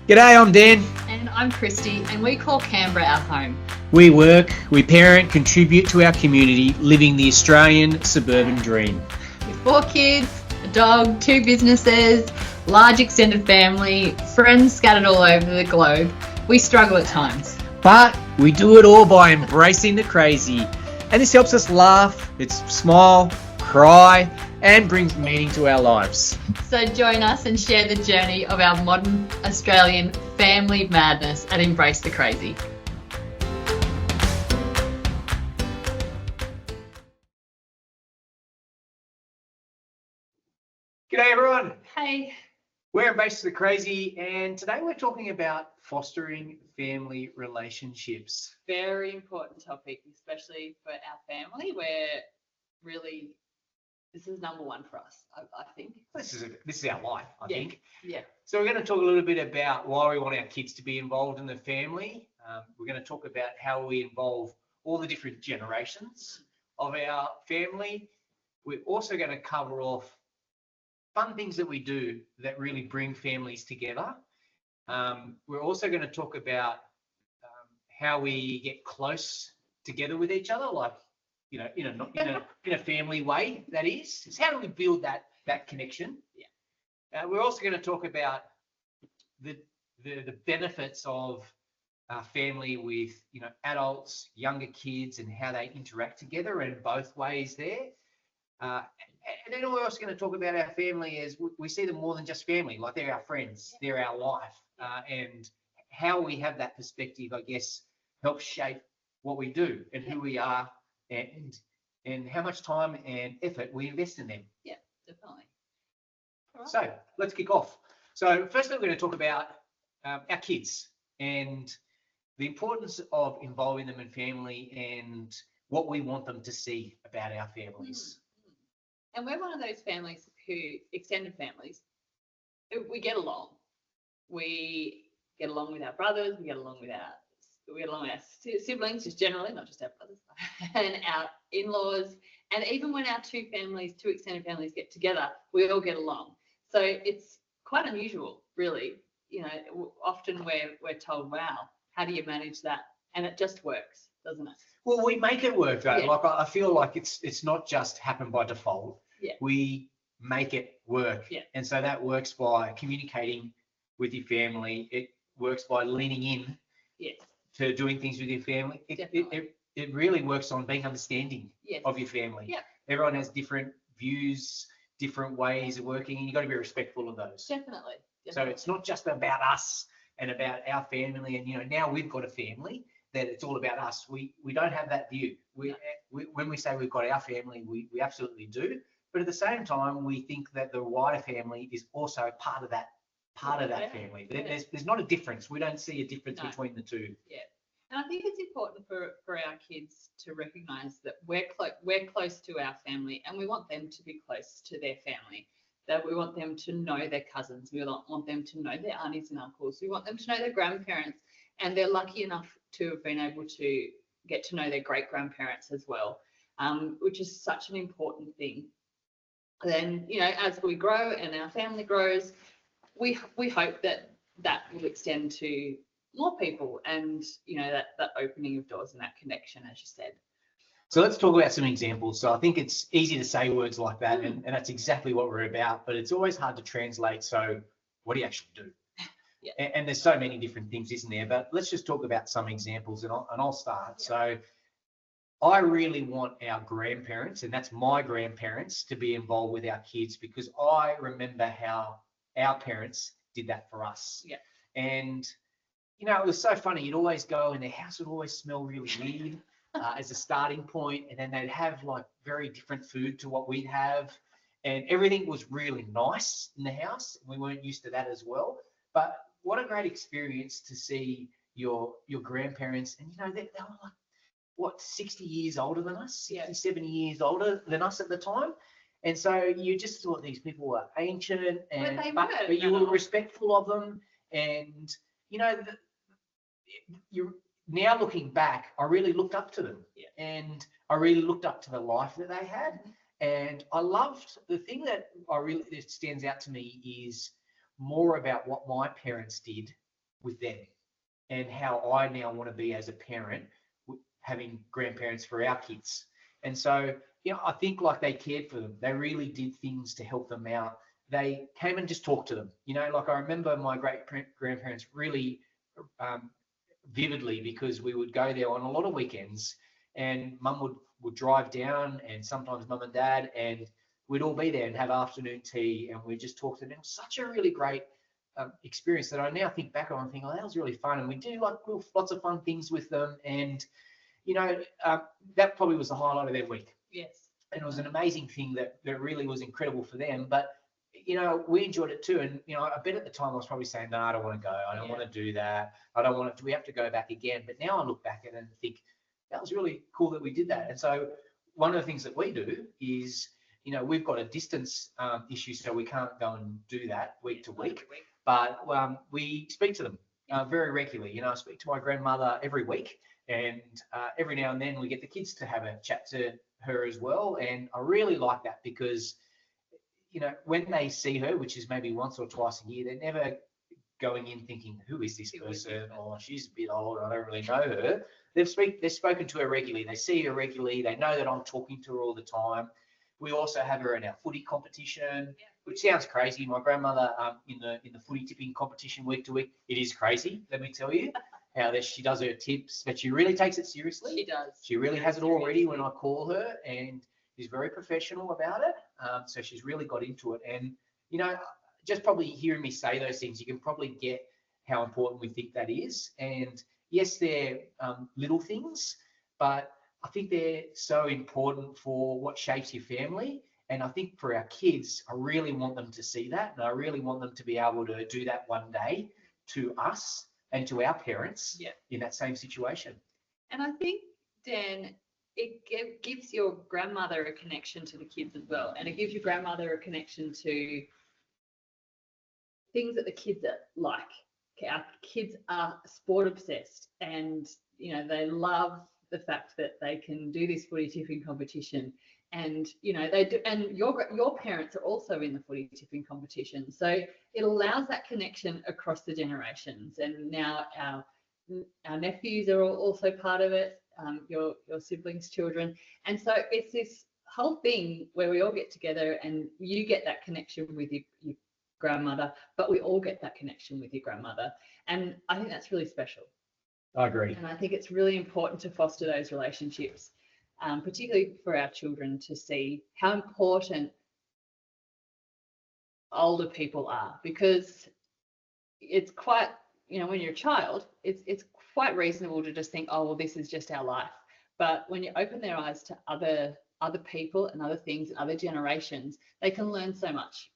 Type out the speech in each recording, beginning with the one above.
G'day, I'm Dan. And I'm Kristy, and we call Canberra our home. We work, we parent, contribute to our community, living the Australian suburban dream. With 4 kids, a dog, 2 businesses, large extended family, friends scattered all over the globe, we struggle at times. But we do it all by embracing the crazy. And this helps us laugh, smile, cry, and brings meaning to our lives. So join us and share the journey of our modern Australian family madness and embrace the crazy. G'day, everyone. Hey. We're Embrace the Crazy, and today we're talking about fostering family relationships. Very important topic, especially for our family, where really this is number one for us, I think. This is our life, I think. Yeah. So we're going to talk a little bit about why we want our kids to be involved in the family. We're going to talk about how we involve all the different generations of our family. We're also going to cover off fun things that we do that really bring families together. We're also going to talk about how we get close together with each other, like, you know, in a family way. That is, how do we build that connection? Yeah. We're also going to talk about the benefits of family with adults, younger kids, and how they interact together, and both ways there. And then we're also going to talk about our family as we see them more than just family, like they're our friends, they're our life, and how we have that perspective, I guess, helps shape what we do and who we are, and how much time and effort we invest in them. Yeah, definitely. Right. So let's kick off. So firstly, we're going to talk about our kids and the importance of involving them in family and what we want them to see about our families. And we're one of those families who, extended families, we get along. We get along with our brothers, we get along with our siblings, just generally, not just our brothers, and our in-laws. And even when our two extended families get together, we all get along. So it's quite unusual, really. Often we're told, wow, how do you manage that? And it just works, doesn't it? Well, we make it work, though. Yeah. Like, I feel like it's not just happen by default. Yeah. We make it work. Yeah. And so that works by communicating with your family. It works by leaning in to doing things with your family. It really works on being understanding of your family. Yeah. Everyone has different views, different ways of working, and you've got to be respectful of those. Definitely. So it's not just about us and about our family. And, now we've got a family that it's all about us. We don't have that view. When we say we've got our family, we absolutely do. But at the same time, we think that the wider family is also part of that family. There's not a difference. We don't see a difference between the two. Yeah. And I think it's important for our kids to recognise that we're close to our family, and we want them to be close to their family. That we want them to know their cousins. We want them to know their aunties and uncles. We want them to know their grandparents. And they're lucky enough to have been able to get to know their great-grandparents as well, which is such an important thing. Then, as we grow and our family grows, we hope that will extend to more people, and that opening of doors and that connection, as you said. So let's talk about some examples. So I think it's easy to say words like that, and that's exactly what we're about, but it's always hard to translate. So what do you actually do? Yeah. And there's so many different things, isn't there? But let's just talk about some examples, and I'll start. Yeah. So I really want our grandparents, and that's my grandparents, to be involved with our kids, because I remember how our parents did that for us. Yeah. And, it was so funny. You'd always go, and their house would always smell really weird as a starting point. And then they'd have like very different food to what we'd have. And everything was really nice in the house. We weren't used to that as well. But what a great experience to see your grandparents. And, they were like, 60 years older than us, 60, 70 years older than us at the time. And so you just thought these people were ancient, but you were respectful of them. And, you're now looking back, I really looked up to them. Yeah. And I really looked up to the life that they had. And I loved the thing that stands out to me is more about what my parents did with them, and how I now want to be as a parent, having grandparents for our kids. And so, I think like they cared for them. They really did things to help them out. They came and just talked to them. Like I remember my great grandparents really vividly, because we would go there on a lot of weekends, and mum would drive down, and sometimes mum and dad, and we'd all be there and have afternoon tea, and we'd just talk to them. It was such a really great experience that I now think back on and think, oh, that was really fun. And we do like lots of fun things with them. And, that probably was the highlight of their week. Yes. And it was an amazing thing that really was incredible for them. But, we enjoyed it too. And, I bet at the time I was probably saying, no, I don't want to go. I don't want to do that. I don't want to, do we have to go back again? But now I look back at it and think, that was really cool that we did that. And so one of the things that we do is, we've got a distance issue, so we can't go and do that week to week. But we speak to them very regularly. I speak to my grandmother every week, and every now and then we get the kids to have a chat to her as well. And I really like that because, when they see her, which is maybe once or twice a year, they're never going in thinking, who is this person? Or she's a bit old, I don't really know her. They've spoken to her regularly. They see her regularly. They know that I'm talking to her all the time. We also have her in our footy competition, which sounds crazy. My grandmother in the footy tipping competition week to week, it is crazy, let me tell you, how she does her tips, but she really takes it seriously. She does. She really has it all ready when I call her, and she's very professional about it. So she's really got into it. And, just probably hearing me say those things, you can probably get how important we think that is. And yes, they're little things, but I think they're so important for what shapes your family. And I think for our kids, I really want them to see that. And I really want them to be able to do that one day to us and to our parents in that same situation. And I think, Dan, it gives your grandmother a connection to the kids as well. And it gives your grandmother a connection to things that the kids are like. Our kids are sport obsessed, and, they love the fact that they can do this footy tipping competition, and they do, and your parents are also in the footy tipping competition, so it allows that connection across the generations. And now our nephews are also part of it, your siblings' children, and so it's this whole thing where we all get together, and you get that connection with your grandmother, but we all get that connection with your grandmother, and I think that's really special. I agree. And I think it's really important to foster those relationships, particularly for our children, to see how important older people are, because it's quite, when you're a child, it's quite reasonable to just think, oh, well, this is just our life. But when you open their eyes to other people and other things and other generations, they can learn so much.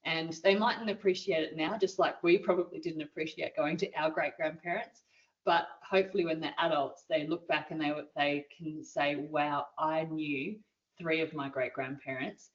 And they mightn't appreciate it now, just like we probably didn't appreciate going to our great-grandparents. But hopefully when they're adults, they look back and they can say, wow, I knew 3 of my great-grandparents,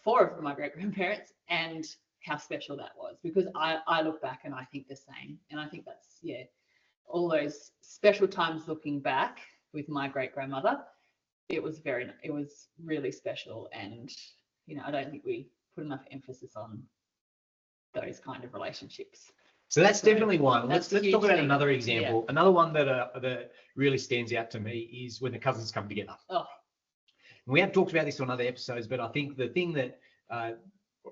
4 of my great-grandparents, and how special that was. Because I look back and I think the same. And I think that's, all those special times looking back with my great-grandmother, it was really special. And, I don't think we put enough emphasis on those kind of relationships. So that's definitely one. Let's talk about another example. Another one that really stands out to me is when the cousins come together. Oh. We have talked about this on other episodes, but I think the thing that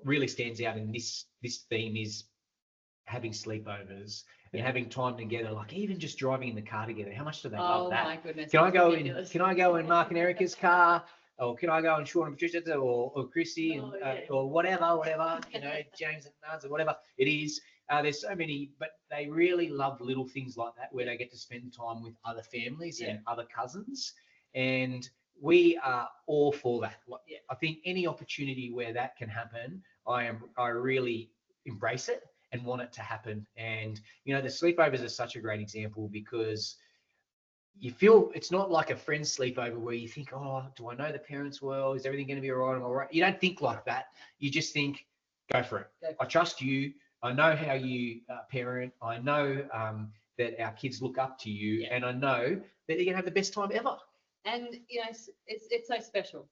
really stands out in this theme is having sleepovers and having time together, like even just driving in the car together. How much do they love that? Oh my goodness. Can I go in Mark and Erica's car? Or can I go in Sean and Patricia's or Kristy or whatever, James and Naz or whatever it is. There's so many, but they really love little things like that where they get to spend time with other families and other cousins. And we are all for that. I think any opportunity where that can happen, I really embrace it and want it to happen. And, the sleepovers are such a great example because you feel it's not like a friend's sleepover where you think, oh, do I know the parents well? Is everything going to be all right? Am I all right? You don't think like that. You just think, go for it. I trust you. I know how you parent. I know that our kids look up to you, and I know that you're going to have the best time ever. And, it's so special.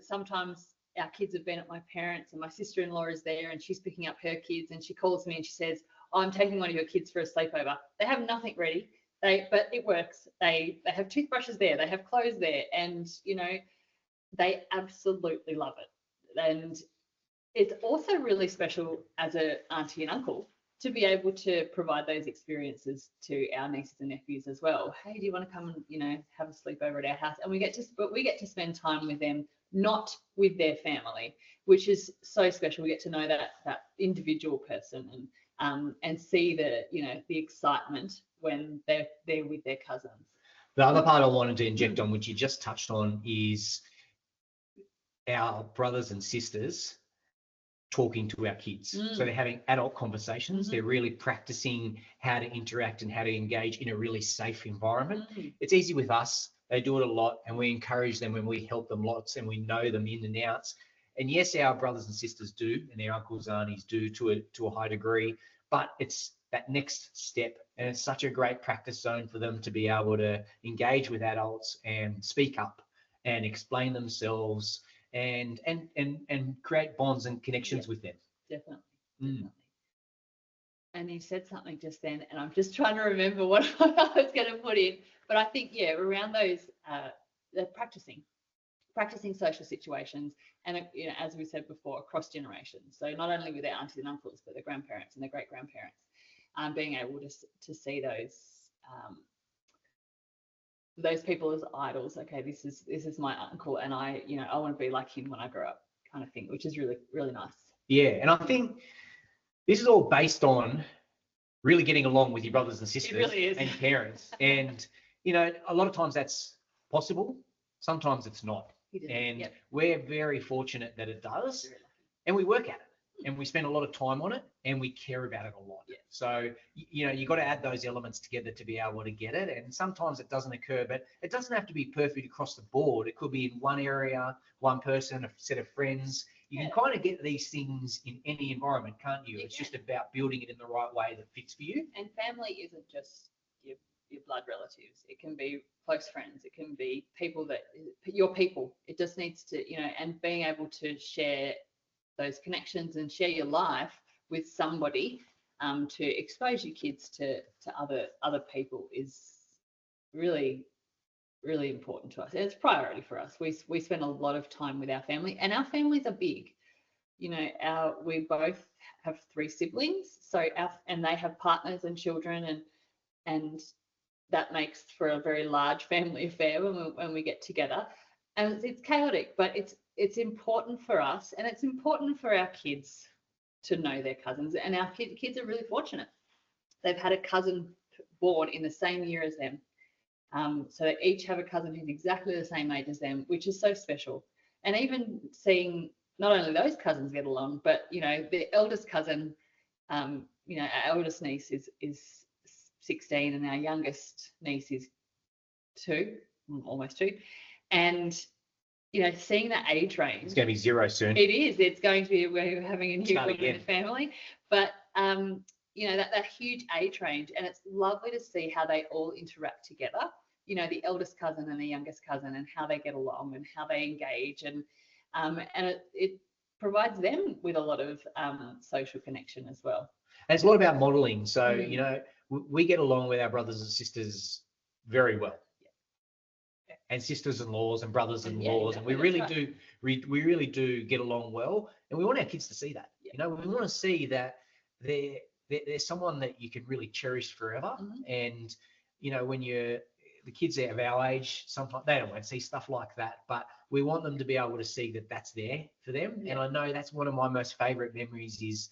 Sometimes our kids have been at my parents' and my sister-in-law is there and she's picking up her kids and she calls me and she says, I'm taking one of your kids for a sleepover. They have nothing ready. But it works. They have toothbrushes there. They have clothes there, and they absolutely love it. And it's also really special as a auntie and uncle to be able to provide those experiences to our nieces and nephews as well. Hey, do you want to come and have a sleepover at our house? And we get to spend time with them, not with their family, which is so special. We get to know that individual person and see the excitement when they're with their cousins. The other part I wanted to inject on, which you just touched on, is our brothers and sisters talking to our kids. So they're having adult conversations. They're really practicing how to interact and how to engage in a really safe environment. It's easy with us. They do it a lot, and we encourage them and we help them lots, and we know them in and outs. And yes, our brothers and sisters do, and their uncles and aunties do to a high degree, but it's that next step, and it's such a great practice zone for them to be able to engage with adults and speak up and explain themselves and create bonds and connections with them. Definitely. And you said something just then, and I'm just trying to remember what I was going to put in, but I think around those the practicing social situations, and as we said before, across generations. So not only with their aunties and uncles, but their grandparents and their great grandparents, being able to see those people as idols. Okay, this is my uncle, and I want to be like him when I grow up, kind of thing, which is really, really nice. Yeah, and I think this is all based on really getting along with your brothers and sisters. It really is. And your parents. And a lot of times that's possible. Sometimes it's not. And we're very fortunate that it does. And we work at it. And we spend a lot of time on it, and we care about it a lot. So, you've got to add those elements together to be able to get it. And sometimes it doesn't occur, but it doesn't have to be perfect across the board. It could be in one area, one person, a set of friends. You can kind of get these things in any environment, can't you? It's just about building it in the right way that fits for you. And family isn't just your blood relatives. It can be close friends. It can be people your people. It just needs to, and being able to share those connections and share your life with somebody to expose your kids to other people is really, really important to us. And it's priority for us. We spend a lot of time with our family, and our families are big. We both have 3 siblings, and they have partners and children, and that makes for a very large family affair when we get together. And it's chaotic, but it's important for us, and it's important for our kids to know their cousins. And our kids are really fortunate. They've had a cousin born in the same year as them. So they each have a cousin who's exactly the same age as them, which is so special. And even seeing not only those cousins get along, but the eldest cousin, our eldest niece is 16, and our youngest niece is 2, almost 2, and seeing that age range. It's going to be 0 soon. It is. It's going to be. We're having a new one in the family, but that huge age range, and it's lovely to see how they all interact together. The eldest cousin and the youngest cousin, and how they get along and how they engage, and it provides them with a lot of social connection as well. And it's a lot about modeling. So we get along with our brothers and sisters very well. And sisters-in-laws and brothers-in-laws, and we really do. We really do get along well, and we want our kids to see that. We want to see that there's someone that you can really cherish forever. And when the kids of our age, sometimes they don't want to see stuff like that, but we want them to be able to see that that's there for them. And I know that's one of my most favourite memories is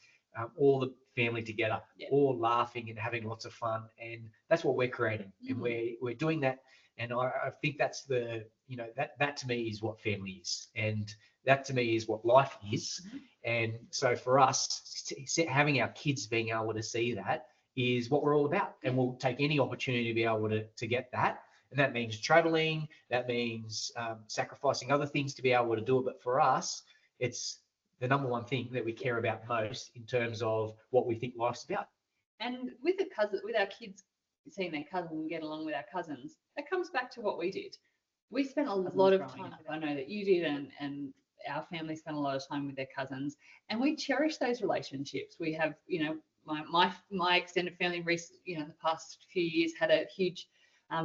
all the family together, all laughing and having lots of fun, and that's what we're creating, and we're doing that. And I think that's that to me is what family is, and that to me is what life is. And so for us, having our kids being able to see that is what we're all about, and we'll take any opportunity to be able to get that. And that means traveling, that means sacrificing other things to be able to do it. But for us, it's the number one thing that we care about most in terms of what we think life's about. And with our kids seeing their cousins and get along with our cousins, that comes back to what we did. We spent a lot of time. I know that you did, and our family spent a lot of time with their cousins, and we cherish those relationships. We have, my extended family, the past few years had a huge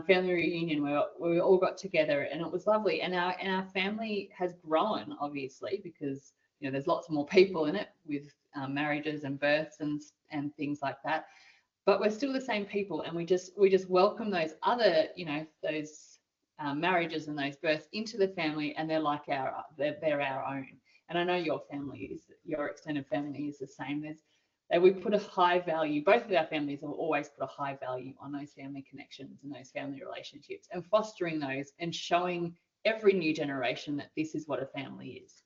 family reunion where we all got together, and it was lovely. And our family has grown, obviously, because there's lots more people in it with marriages and births and things like that. But we're still the same people, and we just welcome those other those marriages and those births into the family, and they're like they're our own. And I know your extended family is the same. We put a high value, both of our families have always put a high value on those family connections and those family relationships, and fostering those and showing every new generation that this is what a family is.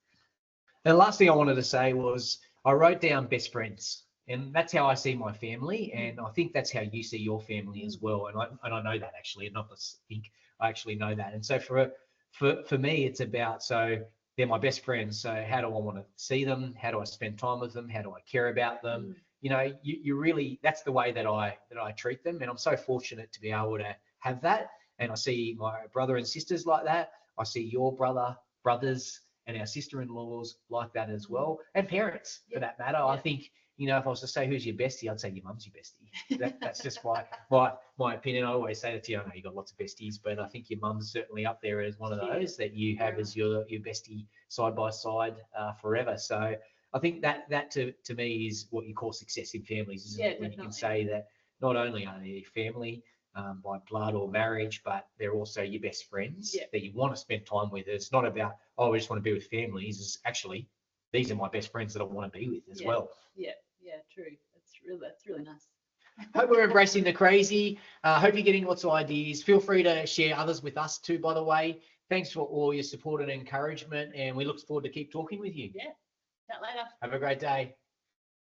The last thing I wanted to say was I wrote down best friends, and that's how I see my family, and I think that's how you see your family as well. And I know that actually, and not just think, I actually know that. And so for me, it's about, so they're my best friends. So how do I want to see them? How do I spend time with them? How do I care about them? You really, that's the way that I treat them. And I'm so fortunate to be able to have that. And I see my brother and sisters like that. I see your brothers and our sister-in-laws like that as well. And parents for that matter. I think, if I was to say who's your bestie, I'd say your mum's your bestie. That's just my opinion. I always say that to you. I know you've got lots of besties, but I think your mum's certainly up there as one of those that you have as your bestie side by side forever. So I think that to me is what you call success in families, isn't it? When you can say that not only are they your family by blood or marriage, but they're also your best friends that you want to spend time with. It's not about, I just want to be with families. It's actually, these are my best friends that I want to be with as well. Yeah, true. That's really nice. Hope we're embracing the crazy. Hope you're getting lots of ideas. Feel free to share others with us too, by the way. Thanks for all your support and encouragement, and we look forward to keep talking with you. Yeah. Chat later. Have a great day.